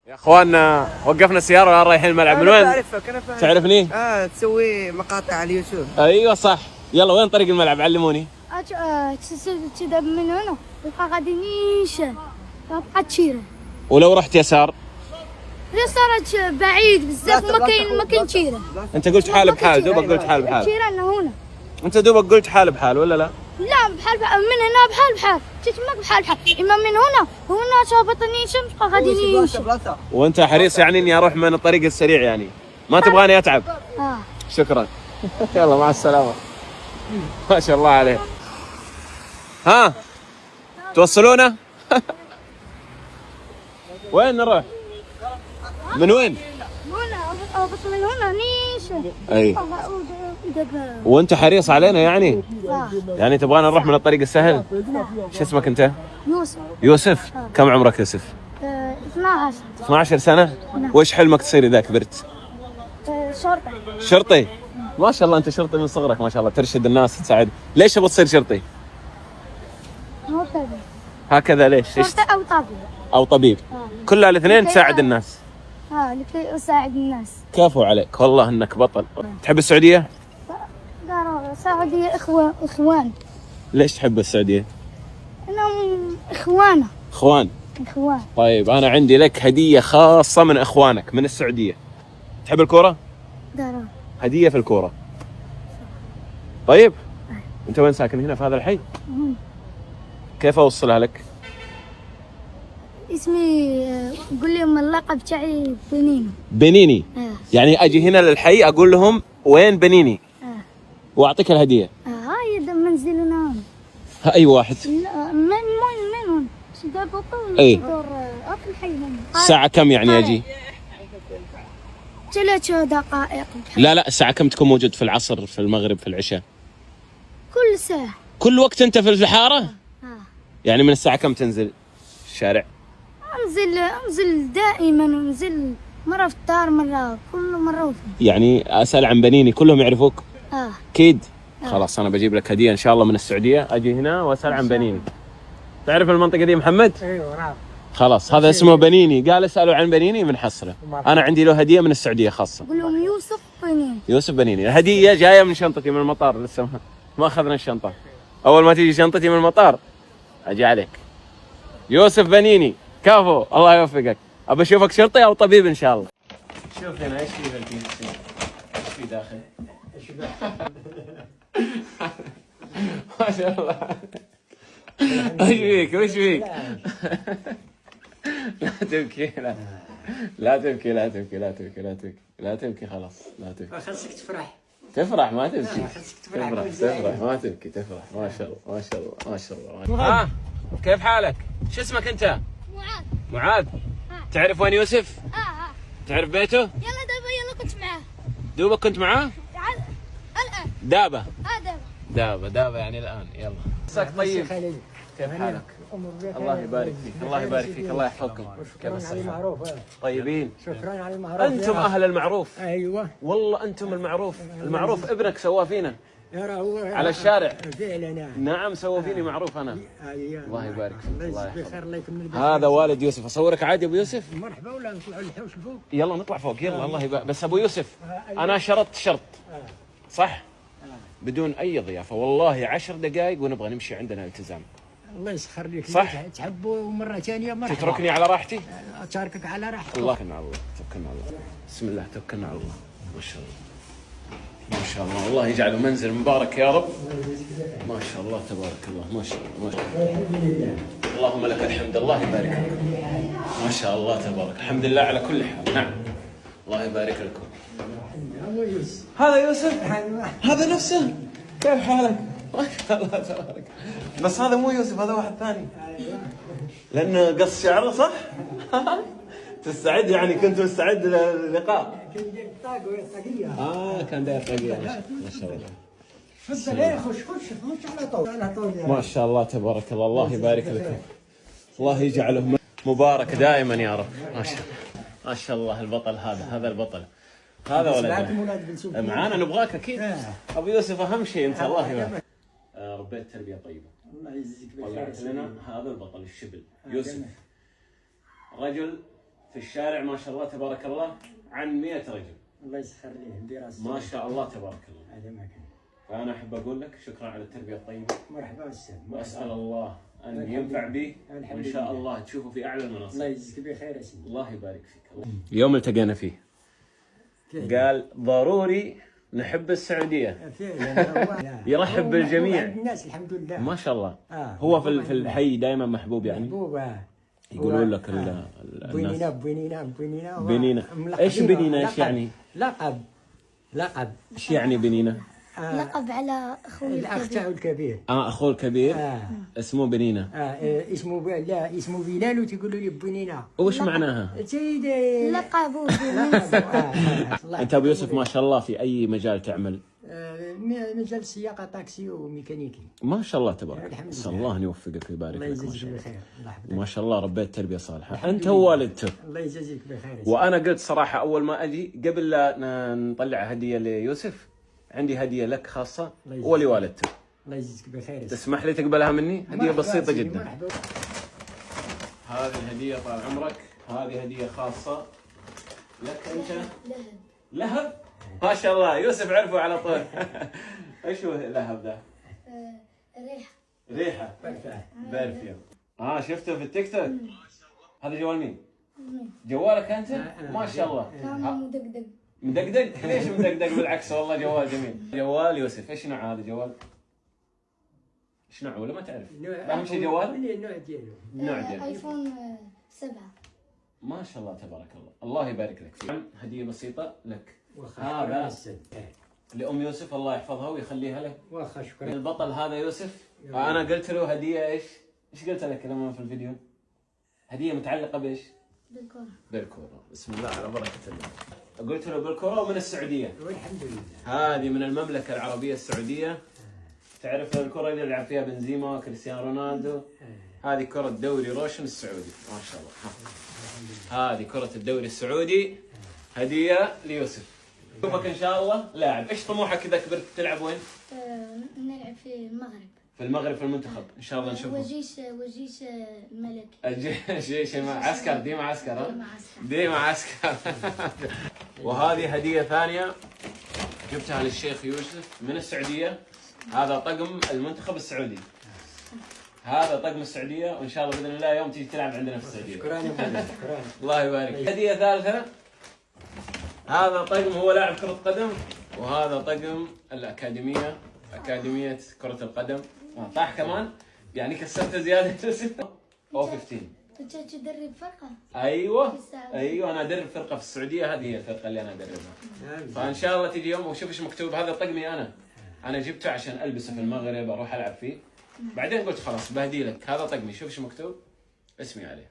يا اخواننا وقفنا السياره والان رايحين الملعب. من وين؟ اعرفك انا فاهم. تعرفني؟ تسوي مقاطع على اليوتيوب. ايوه صح. يلا وين طريق الملعب؟ علموني. تذهب من هنا تبقى غادي نيشان تبقى تشيره، ولو رحت يسار؟ صارت بعيد بزاف ما كاين تشيره. انت قلت حال بحال، دوبك قلت حال بحال. تشيره هنا. انت دوبك قلت حال بحال ولا لا؟ لا بحال من هنا بحال جيت معك بحال اما من هنا تهبط نيشان تبقى غادي نيشان. وانت حريص يعني اني اروح من الطريق السريع يعني ما تبغاني اتعب؟ شكرا. يلا مع السلامه. ما شاء الله عليك. ها توصلونا؟ وين نروح؟ من وين؟ هنا من هنا نيشان. اي وانت حريص علينا يعني؟ يعني تبغانا نروح من الطريق السهل؟ شو اسمك انت؟ يوسف. يوسف؟ كم عمرك يوسف؟ 12. 12 سنة؟ وش حلمك تصير إذا كبرت؟ شرطي. شرطي؟ ما شاء الله أنت شرطي من صغرك ما شاء الله، ترشد الناس تساعد. ليش تبغى تصير شرطي؟ هكذا ليش؟ شرطي أو طبيب. أو طبيب. كلها الاثنين تساعد الناس. لكي أساعد الناس. كفو عليك والله إنك بطل. تحب السعودية؟ السعودية إخوان. ليش تحب السعودية؟ إنهم إخوانا. إخوان. طيب أنا عندي لك هدية خاصة من إخوانك من السعودية. تحب الكورة؟ هدية في الكورة. طيب أنت وين ساكن؟ هنا في هذا الحي؟ كيف أوصلها لك؟ اسمي قول لهم اللقب تاعي بنيني. بنيني؟ يعني أجي هنا للحي أقول لهم وين بنيني؟ وأعطيك الهدية. هاي منزلنا. أي واحد؟ لا من هون؟ اي في الحي. الساعة كم يعني أجي؟ 3 دقائق. لا الساعة كم تكون موجود في العصر في المغرب في العشاء؟ كل ساعة. كل وقت أنت في الحارة؟ يعني من الساعة كم تنزل الشارع؟ أنزل دائما، أنزل مرة في الدار مرة كل مرة. يعني أسأل عن بنيني كلهم يعرفوك؟ أكيد. خلاص أنا بجيب لك هدية إن شاء الله من السعودية، أجي هنا وأسأل عن بنيني. تعرف المنطقة دي محمد؟ ايوه نعم. خلاص هذا اسمه بنيني، قال اسألوا عن بنيني بنحصله. أنا عندي له هدية من السعودية خاصة. قول لهم يوسف بنيني. يوسف بنيني. الهدية جاية من شنطتي من المطار، لسه ما أخذنا الشنطة. أول ما تيجي شنطتي من المطار أجي عليك. يوسف بنيني كفو الله يوفقك. أبى أشوفك شرطي أو طبيب إن شاء الله. شوف هنا إيش في الكيس؟ إيش في داخل؟ ما شاء الله. ايش فيك؟ وش فيك؟ لا تبكي لا تبكي لا تبكي لا تبكي لا تبكي لا تبكي خلاص لا تبكي. خلصك تفرح ما تبكي. تفرح ما تبكي تفرح. ما شاء الله ما شاء الله ما شاء الله. كيف حالك؟ شو اسمك انت؟ معاذ. تعرف وين يوسف؟ تعرف بيته؟ يلا كنت معاه. دوبك كنت معاه؟ الآن. دابة يعني الآن. يلا مساك طيب. كيف حالك؟ الله يبارك فيك الله يبارك فيك الله يحفظكم. كيف الصحة؟ طيبين. شكرا على المعروف. أنتم أهل المعروف. ايوه والله أنتم المعروف. المعروف ابنك سواه فينا على الشارع. فعلا. نعم سوى فيني معروف أنا. ايوه الله يبارك فيك الله يحفظك. هذا والد يوسف. أصورك عادي أبو يوسف؟ مرحبا ولا نطلعوا للحوش فوق؟ يلا نطلع فوق يلا. الله يبارك. بس أبو يوسف أنا شرطت شرط صح؟ بدون أي ضيافة والله 10 دقائق ونبغى نمشي عندنا التزام. الله يسخر لك. صح. تحبوا مرة ثانية مرحبا. تتركني على راحتي؟ أتركك على راحتك. الله توكلنا على الله توكلنا على الله. بسم الله توكلنا على الله. ما شاء الله ما شاء الله. الله يجعله منزل مبارك يا رب. ما شاء الله تبارك الله ما شاء الله ما شاء الله. اللهم لك الحمد الله يبارك لكم. ما شاء الله تبارك. الحمد لله على كل حال. نعم الله يبارك لكم. هذا يوسف. هذا نفسه. كيف حالك؟ ما شاء الله تبارك. بس هذا مو يوسف هذا واحد ثاني. لأنه قص شعره صح؟ تستعد يعني كنت مستعد للقاء. كان داير طاقية. ما شاء الله. تفضل خش مش على طول. ما شاء الله تبارك الله. الله يبارك لك. الله يجعله مبارك دائما يا رب. ما شاء الله البطل هذا البطل. هذا ولد معانا نبغاك اكيد. ابو يوسف اهم شيء انت. الله يبارك. ربيت تربيه طيبه. الله يجزيك طلعت لنا هذا البطل الشبل يوسف. رجل في الشارع ما شاء الله تبارك الله عن 100 رجل. الله يسخر ليه الدراسة. ما شاء الله تبارك الله. هذا ما كان. فأنا أحب أقول لك شكرا على التربية الطيبة. مرحبا أستاذ. وأسأل الله أن ينفع بي وإن شاء الله تشوفه في أعلى المناصب. الله يجزيك بخير يا سيدي. الله يبارك فيك. اليوم التقينا فيه قال ضروري نحب السعودية. فعلا يرحب بالجميع. الناس الحمد لله. ما شاء الله. هو في الحي دائما محبوب يعني. محبوب. يقولون لك بنينا الناس بنينا بنينا. ايش بنينا؟ ايش يعني؟ لقب. ايش يعني بنينا؟ لقب على اخوي الاخ الكبير. تاعو الكبير. اخوه الكبير اسمه بنينه. لا اسمه بلال وتقولوا لي بنينه. وش معناها؟ سيدي لقبوا انت ابو يوسف ما شاء الله في اي مجال تعمل؟ مجال السياقه طاكسي وميكانيكي. ما شاء الله تبارك الحمد الله. لله. اسال الله ان يوفقك ويبارك الله لك. يجزيك بخير. الله يحفظك. ما شاء الله ربيت تربيه صالحه. انت ووالدته. الله يجزيك بخير. وانا قلت صراحه اول ما اجي قبل لا نطلع هديه ليوسف عندي هديه لك خاصه ولوالدته. الله يجزيك بخير. تسمح لي تقبلها مني؟ هديه بسيطه جدا. مرحبا. هذه الهديه طال عمرك. هذه هديه خاصه لك انت. لهب. ما شاء الله يوسف عرفه على طول. ايش هو لهب ذا؟ ريحه. برفيوم. شفته في التيك توك. هذا جوال مين؟ جوالك انت؟ ما شاء الله. مدقدق. مدقدق؟ ليش مدقدق؟ بالعكس والله جوال جميل. جوال يوسف. ايش نوع هذا جوال؟ ايش نوعه ولا ما تعرف؟ اهم شيء جوال؟ النوع ديالو. النوع ديالو. ايفون 7. ما شاء الله تبارك الله. الله يبارك لك فيه. هديه بسيطه لك. هذا هذا لأم يوسف الله يحفظها ويخليها له. واخا شكرا. البطل هذا يوسف. أنا قلت له هدية إيش قلت لك لما في الفيديو؟ هدية متعلقة بإيش؟ بالكورة. بسم الله على بركة الله. قلت له بالكورة ومن السعودية. والحمد لله. هذه من المملكة العربية السعودية. تعرف الكرة اللي يلعب فيها بنزيما وكريستيانو رونالدو. هذه كرة دوري روشن السعودي. ما شاء الله. هذه كرة الدوري السعودي. هدية ليوسف. شوفك ان شاء الله لاعب. ايش طموحك اذا كبرت تلعب وين؟ نلعب في المغرب. في المغرب في المنتخب ان شاء الله نشوفه. وجيش الملكي. الجيش عسكر. ديما عسكر. ديما عسكر. وهذه هدية ثانية جبتها للشيخ يوسف من السعودية. هذا طقم المنتخب السعودي. هذا طقم السعودية وان شاء الله باذن الله يوم تيجي تلعب عندنا في السعودية. شكرا شكرا. الله يبارك. هدية ثالثة. هذا طقم هو لاعب كرة قدم وهذا طقم الأكاديمية. أكاديمية كرة القدم. طاح كمان يعني كسرت زيادة. أو 15. انت تدرب فرقة؟ ايوه انا ادرب فرقة في السعودية. هذه هي الفرقة اللي انا ادربها. فان شاء الله تيجي يوم وشوف ايش مكتوب. هذا طقمي انا جبته عشان البسه في المغرب اروح العب فيه. بعدين قلت خلاص بهدي لك. هذا طقمي شوف ايش مكتوب. اسمي عليه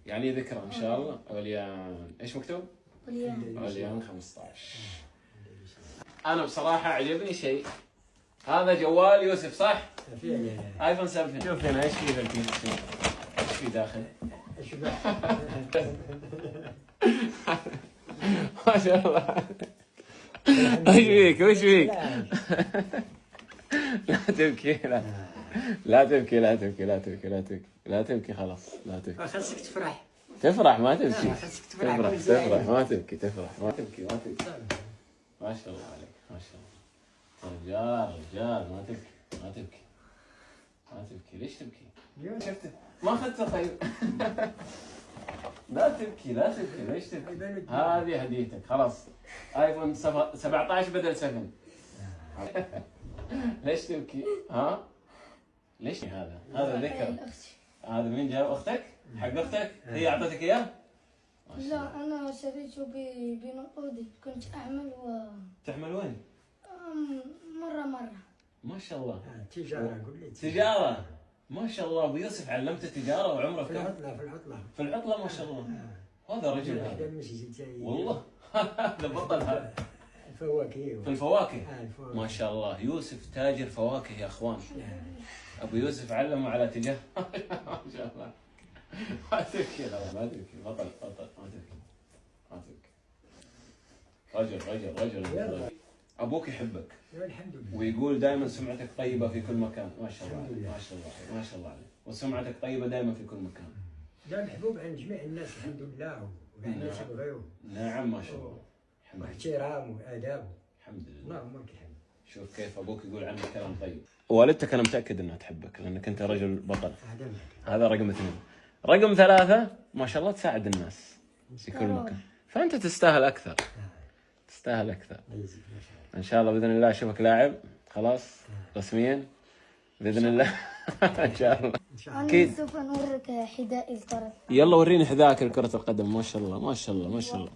يعني ذكرى ان شاء الله. وليان ايش مكتوب؟ وليان 15. انا بصراحة عجبني شيء. هذا جوال يوسف صح؟ ايفون 7. شوف هنا ايش فيه ايش في داخل؟ ما شاء الله. وش فيك؟ لا تبكي. لا تبكي خلاص. لا تبكي. خلصك تفرح ما تبكي. تفرح ما تبكي. ما شاء الله عليك. ما شاء الله. رجال ما تبكي. ليش تبكي؟ شفت ما اخذته طيب. لا تبكي ليش تبكي؟ هذه هديتك خلاص. ايفون 17 بدل 7. ليش تبكي؟ ليش هذا ذكر. هذا مين جاب؟ اختك؟ حق اختك؟ هي اعطتك اياه؟ لا انا شريته بنقودي. كنت اعمل تحمل وين؟ مرة. ما شاء الله. تجارة. تجارة. ما شاء الله. ابو يوسف علمته تجارة وعمره في كم؟ في العطلة ما شاء الله. هذا رجل هذا. والله هذا بطل هذا. الفواكه. في الفواكه. ما شاء الله. يوسف تاجر فواكه يا اخوان. ابو يوسف علمه على تجارة. ما شاء الله. ما تبكي ما تبكي. بطل ما تبكي. رجل. ابوك يحبك. الحمد لله. ويقول دائما سمعتك طيبة في كل مكان. ما شاء الله عليك. ما شاء الله عليك. وسمعتك طيبة دائما في كل مكان. لا محبوب عند جميع الناس الحمد لله، وكاع الناس يبغيوه. نعم ما شاء الله. الحمد لله. واحترام واداب. الحمد لله. اللهم لك الحمد. شوف كيف ابوك يقول عنك كلام طيب. والدتك انا متاكد انها تحبك لانك انت رجل بطل. هذا رقم 2. رقم 3 ما شاء الله تساعد الناس في كل مكان، فانت تستاهل اكثر. تستاهل اكثر. ان شاء الله باذن الله اشوفك لاعب خلاص رسميا باذن الله. ان شاء الله. انا سوف نوريك حذائي الكرة. يلا وريني حذاك لكرة القدم. ما شاء الله ما شاء الله ما شاء الله.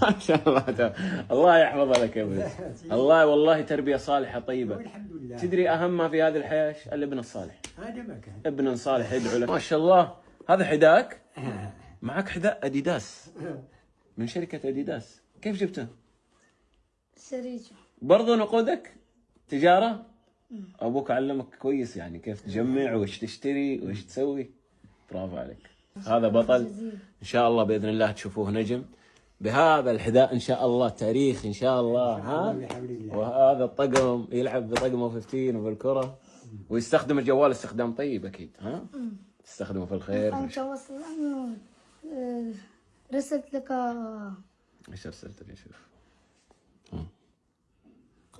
ما شاء الله. الله يحفظها لك يا ابوي. الله والله تربية صالحة طيبة. الحمد لله. تدري اهم ما في هذه الحياة الابن الصالح. هذا ما كان. ابن صالح يدعو لك. ما شاء الله. هذا حذاك؟ معك حذاء اديداس من شركة اديداس. كيف جبته؟ شريته. برضو نقودك تجارة؟ ابوك علمك كويس يعني كيف تجمع وايش تشتري وايش تسوي. برافو عليك. هذا بطل ان شاء الله باذن الله تشوفوه نجم بهذا الحذاء ان شاء الله. تاريخ ان شاء الله. ها وهذا الطقم يلعب بطقمه 15 وبالكره ويستخدم الجوال استخدام طيب اكيد. ها تستخدمه في الخير. انت وصل انه رسلت لك. ايش ارسلت لي؟ شوف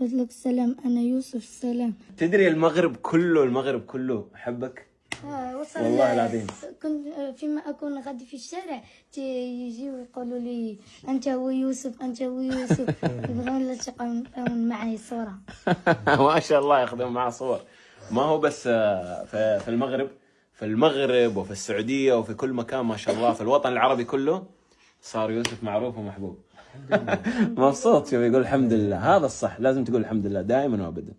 قلت لك سلام انا يوسف سلام. تدري المغرب كله احبك وصل والله العظيم. كنت فيما اكون غادي في الشارع يجيو يقولوا لي انت هو يوسف انت هو يوسف. يبغون يلتقون معي صوره. ما شاء الله ياخذون معه صور. ما هو بس في المغرب وفي السعوديه وفي كل مكان ما شاء الله. في الوطن العربي كله صار يوسف معروف ومحبوب. مبسوط. شوف يقول الحمد لله. هذا الصح لازم تقول الحمد لله دائما وابدا.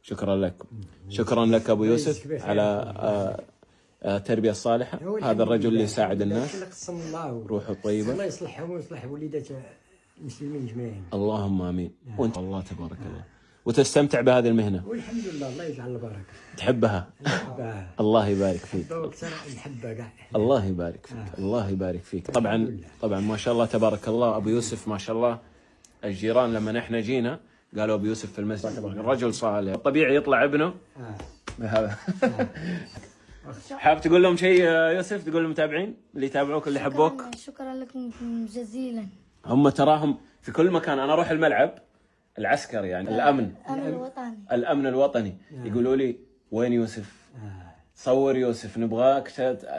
شكرا لك. شكرا لك ابو يوسف على التربيه الصالحه. هذا الرجل اللي يساعد الناس. روحه طيبه. الله يصلحهم ويصلح وليدات المسلمين جميعا. اللهم امين. وانت الله تبارك الله وتستمتع بهذه المهنه. والحمد لله الله يجعل البركه. تحبها. نحبها. الله يبارك فيك. نحبها كاع. الله يبارك فيك. الله يبارك فيك. طبعا ما شاء الله تبارك الله ابو يوسف ما شاء الله. الجيران لما احنا جينا قالوا ابو يوسف في المسجد رجل صالح. طبيعي يطلع ابنه بهذا. حاب تقول لهم شيء يوسف؟ تقول للمتابعين اللي يتابعوك اللي يحبوك؟ شكرا لكم جزيلا. هم تراهم في كل مكان. انا اروح الملعب العسكري يعني الامن الوطني يقولوا لي وين يوسف؟ صور يوسف نبغاك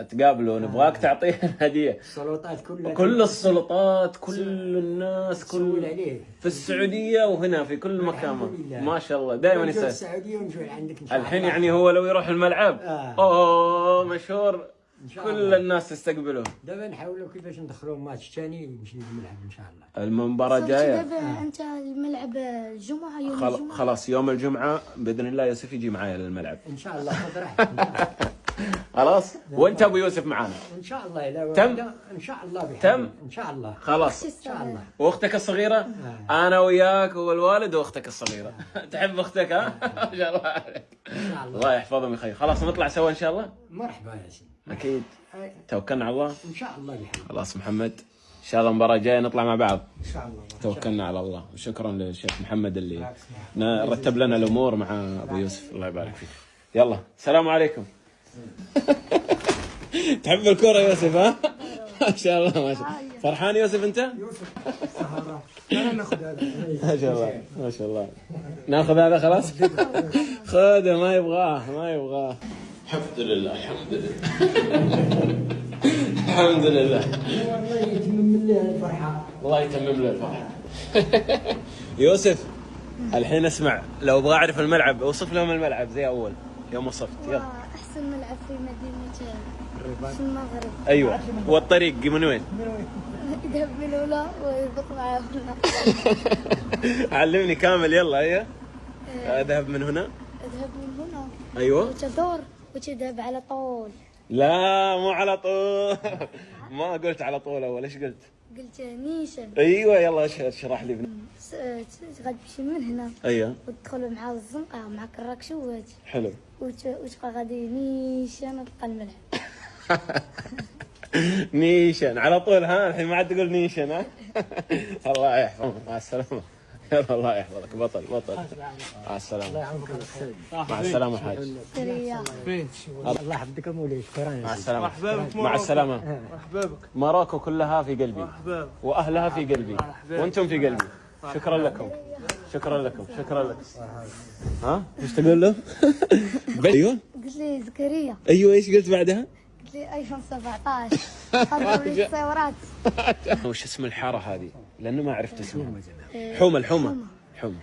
تقابله نبغاك تعطيه هديه. السلطات كلها كل السلطات كل الناس كل في السعوديه وهنا في كل مكان. ما شاء الله دائما يسال السعوديه ونجي عندك ان شاء الله. الحين يعني هو لو يروح الملعب اوه مشهور كل الناس تستقبله. دابا نحاولوا كيفاش ندخلوا ماتش ثاني يمشي للملعب ان شاء الله. المباراه جايه. انت الملعب الجمعه يوم الجمعه. خلاص يوم الجمعه باذن الله يوسف يجي معايا للملعب ان شاء الله. خذ راحتك. خلاص وانت ابو يوسف معانا ان شاء الله. لا تم ان شاء الله بحال. تم ان شاء الله. خلاص ان شاء الله. واختك الصغيره انا وياك والوالد واختك الصغيره. تحب اختك ها؟ ما شاء الله عليك. ان شاء الله. الله يحفظهم ويخليهم. خلاص نطلع سوا ان شاء الله. مرحبا يا سيدي. اكيد. توكلنا على الله. ان شاء الله بحال. خلاص محمد ان شاء الله المباراه الجايه نطلع مع بعض. ان شاء الله. توكلنا على الله. وشكرا للشيخ محمد اللي رتب لنا الامور مع ابو يوسف. الله يبارك فيك. يلا السلام عليكم. تحب الكرة يوسف ها؟ ما شاء الله ما شاء الله. فرحان يوسف انت؟ يوسف انا ناخذ هذا. ما شاء الله ما شاء الله. ناخذ هذا خلاص؟ خذه ما يبغاه. الحمد لله الحمد لله. الحمد لله. والله يتمم لي الفرحه. الله يتمم له الفرحه. يوسف الحين اسمع لو ابغى اعرف الملعب اوصف لهم الملعب زي اول يوم وصفت. يلا. احسن ملعب في مدينه في المغرب. ايوه والطريق من وين؟ يذهب من هنا ويهبط معه هنا. علمني كامل يلا. ايوه اذهب من هنا. اذهب من هنا. ايوه وتدور وتذهب على طول. لا مو على طول. ما قلت على طول اول. ايش قلت؟ قلت نيشان. ايوه يلا اشرح لي. غادي تمشي من هنا. ايوه وتدخل مع الزنقه مع كراكشوات. حلو. وتبقى غادي نيشان تلقى الملعب. نيشان على طول ها. الحين ما عاد تقول نيشان ها. الله يحفظك. مع السلامه. يلا الله يحفظك، بطل بطل. مع السلامة. مع السلامة حاج. زكريا. الله يحفظك مولاي، شكرا. مع السلامة. مع السلامة. مراكو كلها في قلبي وأهلها في قلبي وأنتم في قلبي. شكرا لكم. شكرا لكم. شكرا لكم. ها؟ ايش تقول له؟ ايوه قلت لي زكريا. ايوه ايش قلت بعدها؟ قلت لي ايفون 17. حضروا لي التصورات. وش اسم الحارة هذه؟ لأنه ما عرفت اسمها. حومة. الحومة. حومة.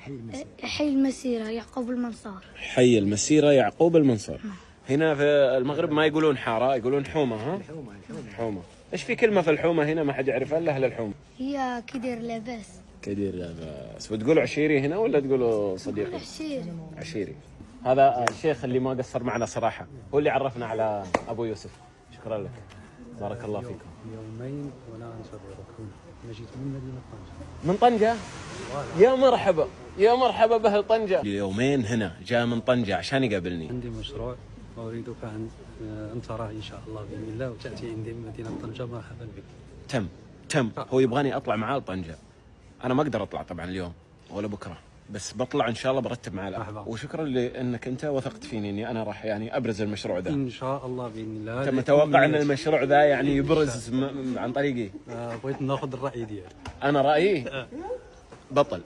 حي المسيرة يعقوب المنصار. حي المسيرة يعقوب المنصور. هنا في المغرب ما يقولون حارة، يقولون حومة. ها؟ حومة. ايش في كلمة في الحومة هنا ما حد يعرفها الا اهل الحومة؟ هي كدير لاباس. كدير لاباس. وتقولوا عشيري هنا ولا تقولوا صديقي؟ عشيري. عشيري. هذا الشيخ اللي ما قصر معنا صراحة، هو اللي عرفنا على أبو يوسف. شكرا لك، بارك الله فيكم. يومين ولا نصدقكم. أنا جيت من مدينة طنجة. من طنجة؟ يا مرحبا، يا مرحبا بأهل طنجة. يومين هنا جاء من طنجة عشان يقابلني. عندي مشروع وأريدك أن تراه إن شاء الله بإذن الله، وتأتي عندي من مدينة طنجة. مرحبا بك. تم. هو يبغاني أطلع معاه لطنجة. أنا ما أقدر أطلع طبعا اليوم ولا بكرة، بس بطلع إن شاء الله، برتب معاه الأمر. وشكرا لأنك أنت وثقت فيني إني أنا راح يعني أبرز المشروع ذا. إن شاء الله بإذن الله. أنت متوقع أن المشروع ذا يعني يبرز عن طريقي؟ بغيت ناخذ الرأي ديالك. أنا رأيي بطل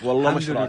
والله مشروع